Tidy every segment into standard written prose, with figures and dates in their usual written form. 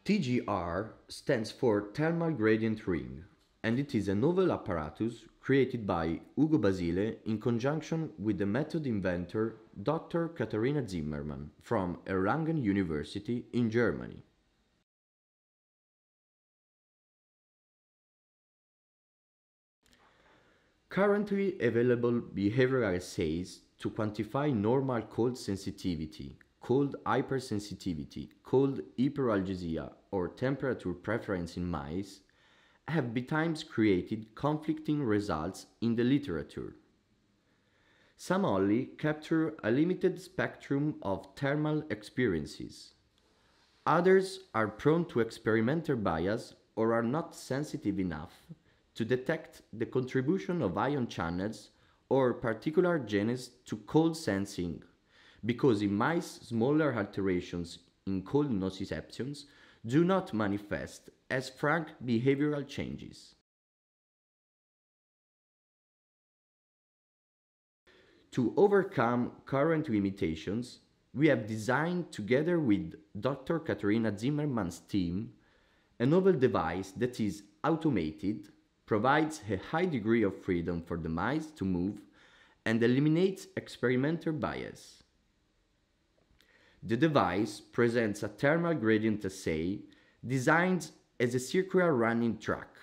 TGR stands for Thermal Gradient Ring, and it is a novel apparatus created by Ugo Basile in conjunction with the method inventor Dr. Katharina Zimmermann from Erlangen University in Germany. Currently available behavioral assays to quantify normal cold sensitivity, cold hypersensitivity, cold hyperalgesia, or temperature preference in mice have betimes created conflicting results in the literature. Some only capture a limited spectrum of thermal experiences. Others are prone to experimental bias or are not sensitive enough to detect the contribution of ion channels or particular genes to cold sensing, because in mice smaller alterations in cold nociceptions do not manifest as frank behavioral changes. To overcome current limitations, we have designed together with Dr. Katharina Zimmermann's team a novel device that is automated, provides a high degree of freedom for the mice to move, and eliminates experimental bias. The device presents a thermal gradient assay designed as a circular running track,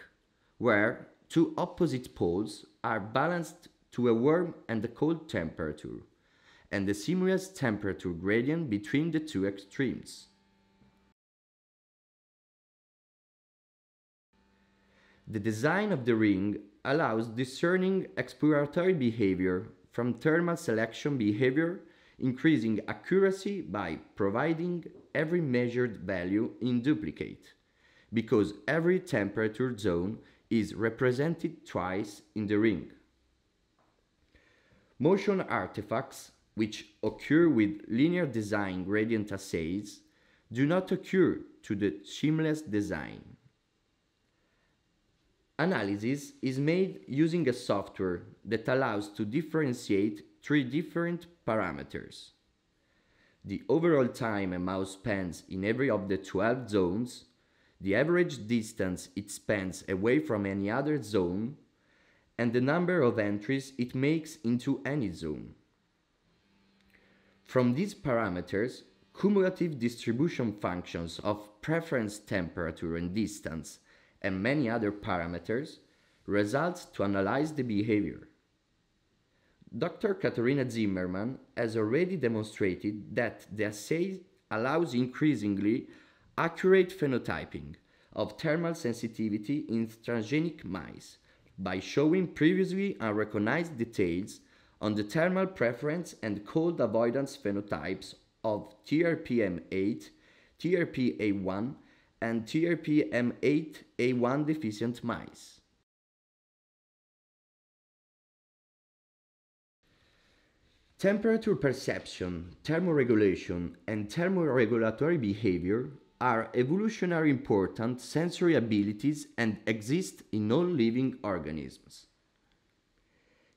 where two opposite poles are balanced to a warm and a cold temperature, and a simultaneous temperature gradient between the two extremes. The design of the ring allows discerning exploratory behavior from thermal selection behavior, increasing accuracy by providing every measured value in duplicate, because every temperature zone is represented twice in the ring. Motion artifacts, which occur with linear design gradient assays, do not occur to the seamless design. Analysis is made using a software that allows to differentiate three different parameters: the overall time a mouse spends in every of the 12 zones, the average distance it spends away from any other zone, and the number of entries it makes into any zone. From these parameters, cumulative distribution functions of preference temperature and distance and many other parameters results to analyze the behavior. Dr. Katharina Zimmermann has already demonstrated that the assay allows increasingly accurate phenotyping of thermal sensitivity in transgenic mice by showing previously unrecognized details on the thermal preference and cold avoidance phenotypes of TRPM8, TRPA1, and TRPM8A1 deficient mice. Temperature perception, thermoregulation, and thermoregulatory behavior are evolutionarily important sensory abilities and exist in all living organisms.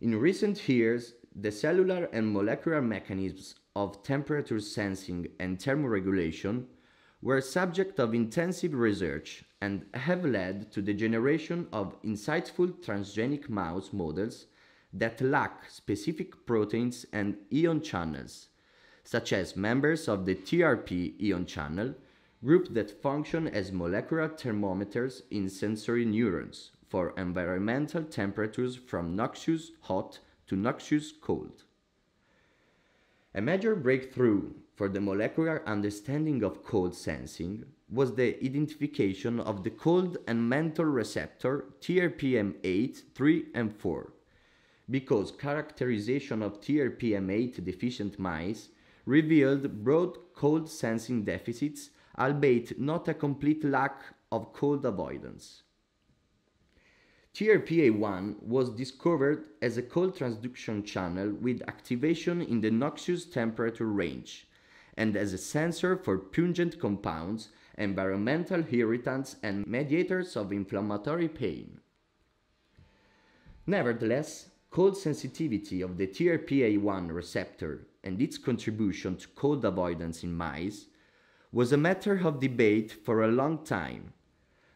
In recent years, the cellular and molecular mechanisms of temperature sensing and thermoregulation were subject of intensive research and have led to the generation of insightful transgenic mouse models that lack specific proteins and ion channels, such as members of the TRP ion channel, group that function as molecular thermometers in sensory neurons for environmental temperatures from noxious hot to noxious cold. A major breakthrough for the molecular understanding of cold sensing was the identification of the cold and menthol receptor TRPM8, 3, and 4, because characterization of TRPM8 deficient mice revealed broad cold sensing deficits, albeit not a complete lack of cold avoidance. TRPA1 was discovered as a cold transduction channel with activation in the noxious temperature range, and as a sensor for pungent compounds, environmental irritants, and mediators of inflammatory pain. Nevertheless, cold sensitivity of the TRPA1 receptor and its contribution to cold avoidance in mice was a matter of debate for a long time,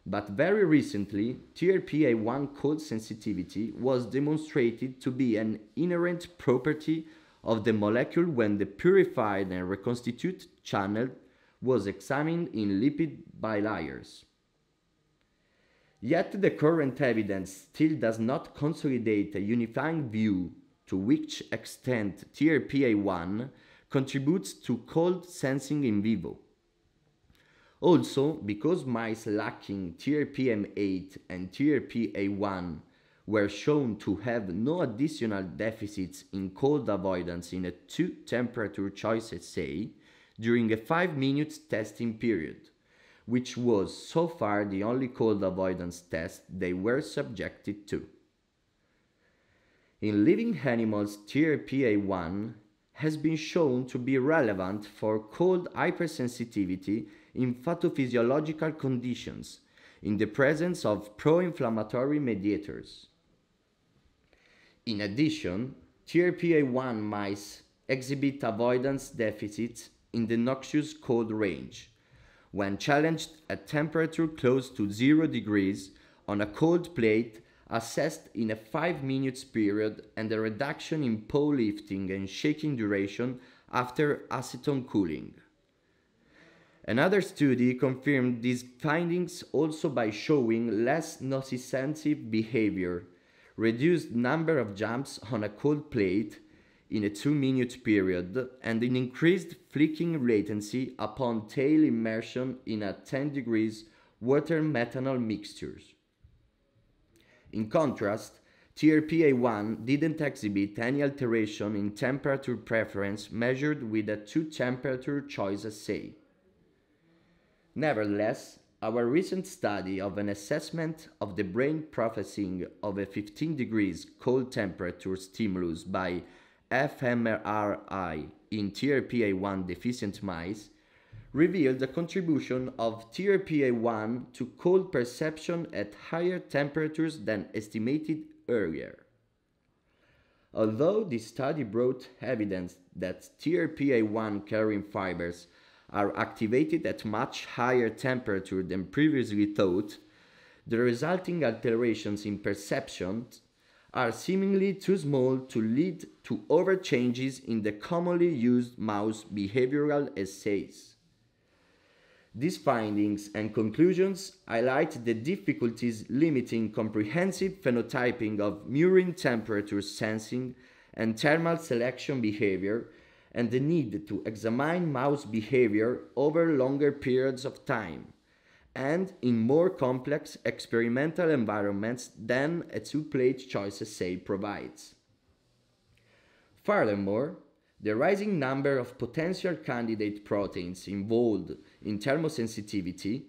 but very recently, TRPA1 cold sensitivity was demonstrated to be an inherent property of the molecule when the purified and reconstituted channel was examined in lipid bilayers. Yet the current evidence still does not consolidate a unifying view to which extent TRPA1 contributes to cold sensing in vivo. Also, because mice lacking TRPM8 and TRPA1 were shown to have no additional deficits in cold avoidance in a 2-temperature choice assay during a 5-minute testing period, which was so far the only cold avoidance test they were subjected to. In living animals, TRPA1 has been shown to be relevant for cold hypersensitivity in pathophysiological conditions in the presence of pro-inflammatory mediators. In addition, TRPA1 mice exhibit avoidance deficits in the noxious cold range when challenged at temperature close to 0 degrees on a cold plate assessed in a 5-minute period, and a reduction in paw lifting and shaking duration after acetone cooling. Another study confirmed these findings also by showing less nocisensitive behavior, reduced number of jumps on a cold plate in a 2-minute period, and an increased flicking latency upon tail immersion in a 10 degrees water methanol mixtures. In contrast, TRPA1 didn't exhibit any alteration in temperature preference measured with a 2-temperature choice assay. Nevertheless, our recent study of an assessment of the brain processing of a 15 degrees cold temperature stimulus by fMRI in TRPA1 deficient mice revealed the contribution of TRPA1 to cold perception at higher temperatures than estimated earlier. Although this study brought evidence that TRPA1 carrying fibers are activated at much higher temperature than previously thought, the resulting alterations in perception are seemingly too small to lead to overchanges in the commonly used mouse behavioral assays. These findings and conclusions highlight the difficulties limiting comprehensive phenotyping of murine temperature sensing and thermal selection behavior, and the need to examine mouse behavior over longer periods of time and in more complex experimental environments than a 2-plate choice assay provides. Furthermore, the rising number of potential candidate proteins involved in thermosensitivity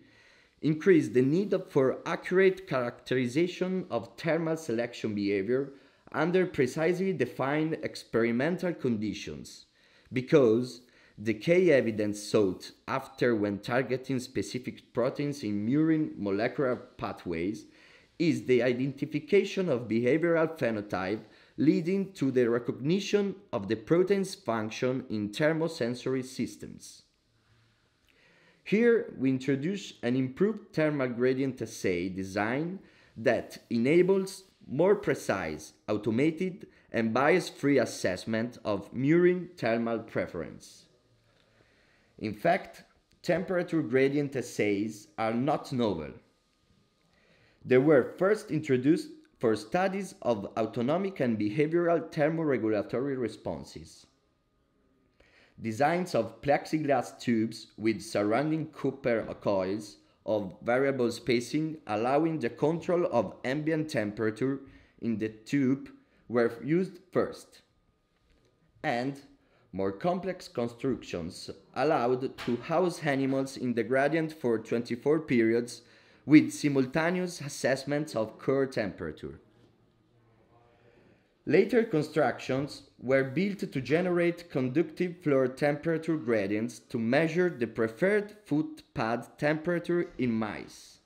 increased the need for accurate characterization of thermal selection behavior under precisely defined experimental conditions, because the key evidence sought after when targeting specific proteins in murine molecular pathways is the identification of behavioral phenotype leading to the recognition of the protein's function in thermosensory systems. Here we introduce an improved thermal gradient assay design that enables more precise, automated, and bias-free assessment of murine thermal preference. In fact, temperature gradient assays are not novel. They were first introduced for studies of autonomic and behavioral thermoregulatory responses. Designs of plexiglass tubes with surrounding copper coils of variable spacing allowing the control of ambient temperature in the tube were used first, and more complex constructions allowed to house animals in the gradient for 24 periods with simultaneous assessments of core temperature. Later constructions were built to generate conductive floor temperature gradients to measure the preferred foot pad temperature in mice.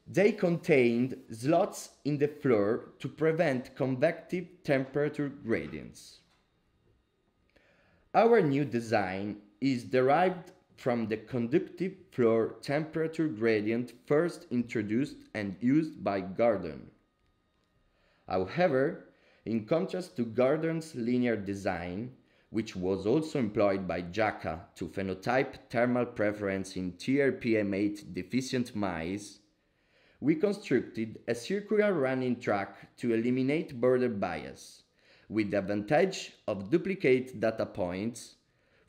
They contained slots in the floor to prevent convective temperature gradients. Our new design is derived from the conductive floor temperature gradient first introduced and used by Gordon. However, in contrast to Gordon's linear design, which was also employed by Jaka to phenotype thermal preference in TRPM8 deficient mice, we constructed a circular running track to eliminate border bias, with the advantage of duplicate data points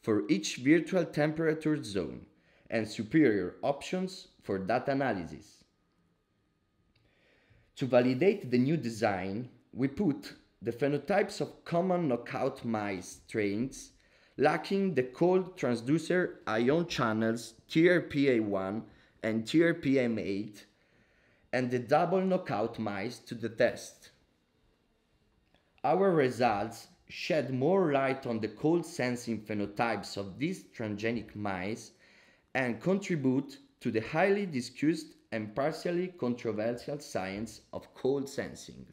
for each virtual temperature zone and superior options for data analysis. To validate the new design, we put the phenotypes of common knockout mice strains lacking the cold transducer ion channels TRPA1 and TRPM8 and the double knockout mice to the test. Our results shed more light on the cold sensing phenotypes of these transgenic mice and contribute to the highly discussed and partially controversial science of cold sensing.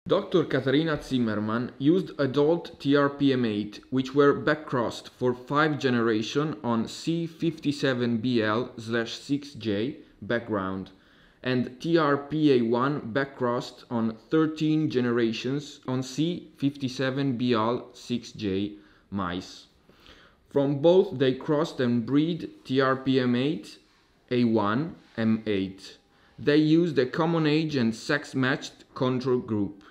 Dr. Katharina Zimmermann used adult TRPM8 which were backcrossed for 5 generations on C57BL/6J background and TRPA1 backcrossed on 13 generations on C57BL6J mice. From both they crossed and bred TRPM8 A1 M8. They used a common age and sex-matched control group.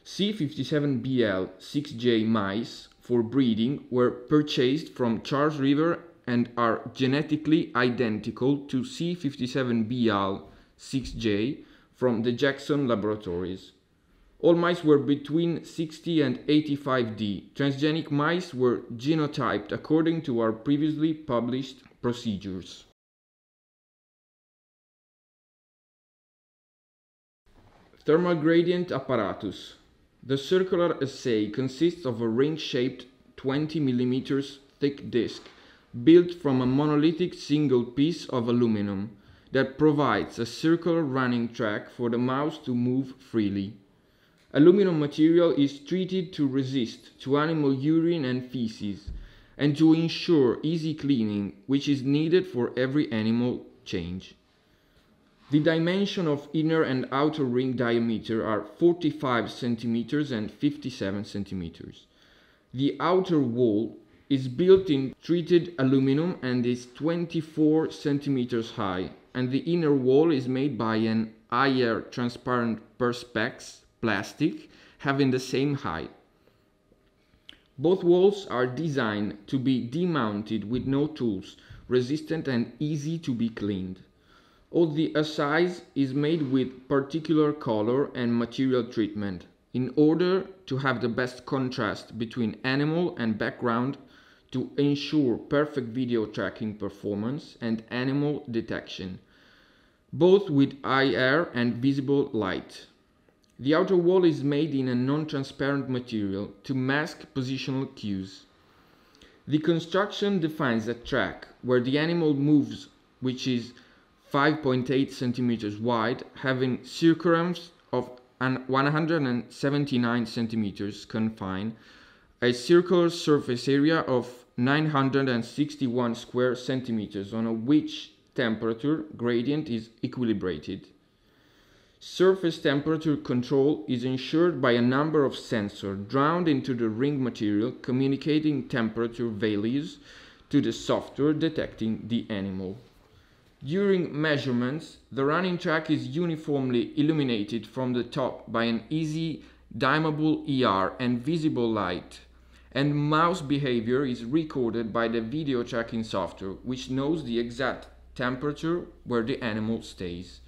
C57BL6J mice for breeding were purchased from Charles River and are genetically identical to C57BL6J from the Jackson laboratories. All mice were between 60 and 85D. Transgenic mice were genotyped according to our previously published procedures. Thermal gradient apparatus. The circular assay consists of a ring-shaped 20 mm thick disc built from a monolithic single piece of aluminum that provides a circular running track for the mouse to move freely. Aluminum material is treated to resist to animal urine and feces and to ensure easy cleaning, which is needed for every animal change. The dimension of inner and outer ring diameter are 45 cm and 57 cm. The outer wall is built in treated aluminum and is 24 cm high, and the inner wall is made by an IR transparent perspex plastic having the same height. Both walls are designed to be demounted with no tools, resistant and easy to be cleaned. All the assays is made with particular color and material treatment in order to have the best contrast between animal and background to ensure perfect video tracking performance and animal detection, both with IR and visible light. The outer wall is made in a non-transparent material to mask positional cues. The construction defines a track where the animal moves, which is 5.8 cm wide, having circumference of 179 cm confined, a circular surface area of 961 square centimeters on which temperature gradient is equilibrated. Surface temperature control is ensured by a number of sensors drowned into the ring material, communicating temperature values to the software detecting the animal. During measurements, the running track is uniformly illuminated from the top by an easy dimmable ER and visible light, and mouse behavior is recorded by the video tracking software, which knows the exact temperature where the animal stays.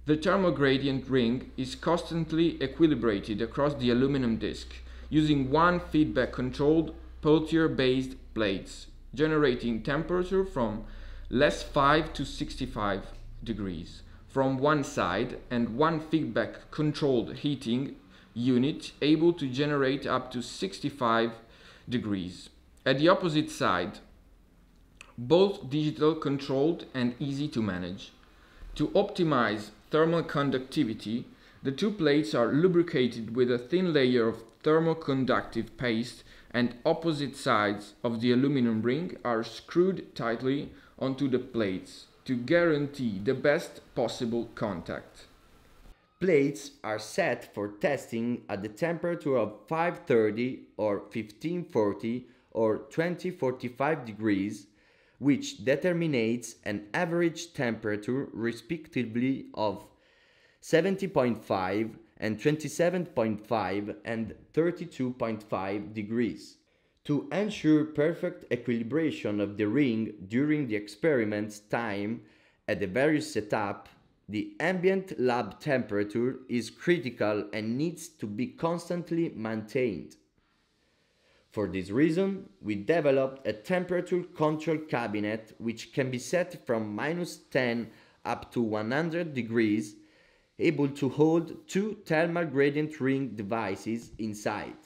The thermal gradient ring is constantly equilibrated across the aluminum disc using one feedback-controlled Peltier-based plates, generating temperature from -5 to 65 degrees from one side and one feedback-controlled heating unit able to generate up to 65 degrees. At the opposite side, both digital controlled and easy to manage. To optimize thermal conductivity, The two plates are lubricated with a thin layer of thermoconductive paste, and opposite sides of the aluminum ring are screwed tightly onto the plates to guarantee the best possible contact. Plates are set for testing at the temperature of 530 or 1540 or 2045 degrees, which determines an average temperature respectively of 70.5 and 27.5 and 32.5 degrees. To ensure perfect equilibration of the ring during the experiment's time at the various setups, the ambient lab temperature is critical and needs to be constantly maintained. For this reason, we developed a temperature control cabinet which can be set from -10 up to 100 degrees, able to hold two thermal gradient ring devices inside.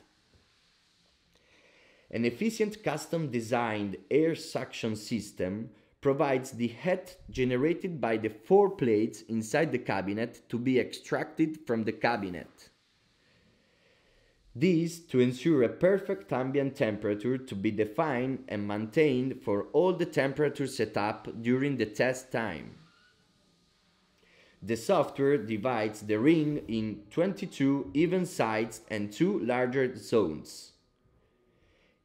An efficient custom-designed air suction system provides the heat generated by the four plates inside the cabinet to be extracted from the cabinet. This to ensure a perfect ambient temperature to be defined and maintained for all the temperature setup during the test time. The software divides the ring in 22 even sides and two larger zones.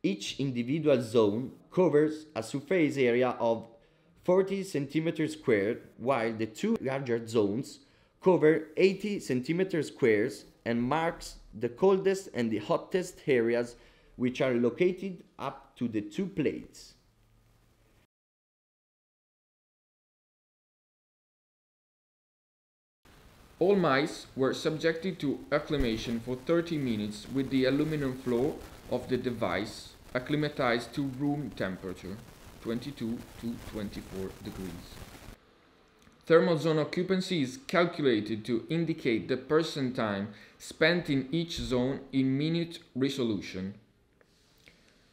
Each individual zone covers a surface area of 40 cm squared, while the two larger zones cover 80 cm squares and marks the coldest and the hottest areas, which are located up to the two plates. All mice were subjected to acclimation for 30 minutes with the aluminum floor of the device acclimatized to room temperature, 22 to 24 degrees. Thermal zone occupancy is calculated to indicate the percent time spent in each zone in minute resolution.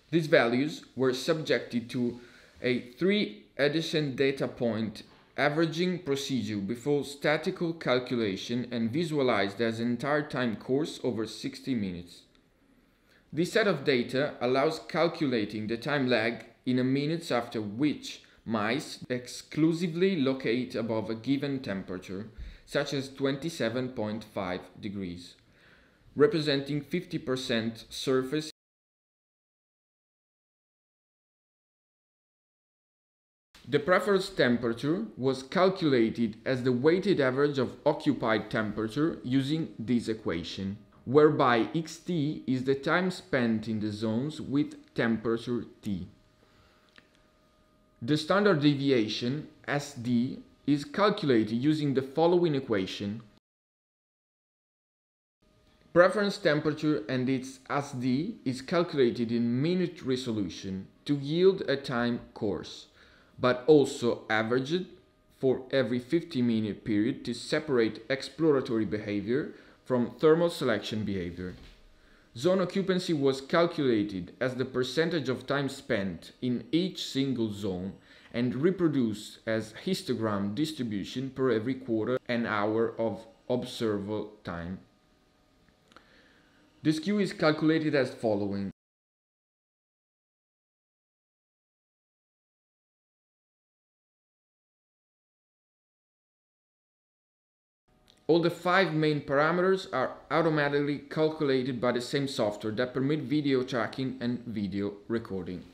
These values were subjected to a 3 adjacent data point averaging procedure before statistical calculation and visualized as an entire time course over 60 minutes. This set of data allows calculating the time lag in a minute after which mice exclusively locate above a given temperature, such as 27.5 degrees, representing 50% surface. The preference temperature was calculated as the weighted average of occupied temperature using this equation, whereby xt is the time spent in the zones with temperature T. The standard deviation, SD, is calculated using the following equation. Preference temperature and its SD is calculated in minute resolution to yield a time course, but also averaged for every 50-minute period to separate exploratory behavior from thermal selection behavior. Zone occupancy was calculated as the percentage of time spent in each single zone and reproduced as histogram distribution per every quarter an hour of observable time. This Q is calculated as following. All the 5 main parameters are automatically calculated by the same software that permit video tracking and video recording.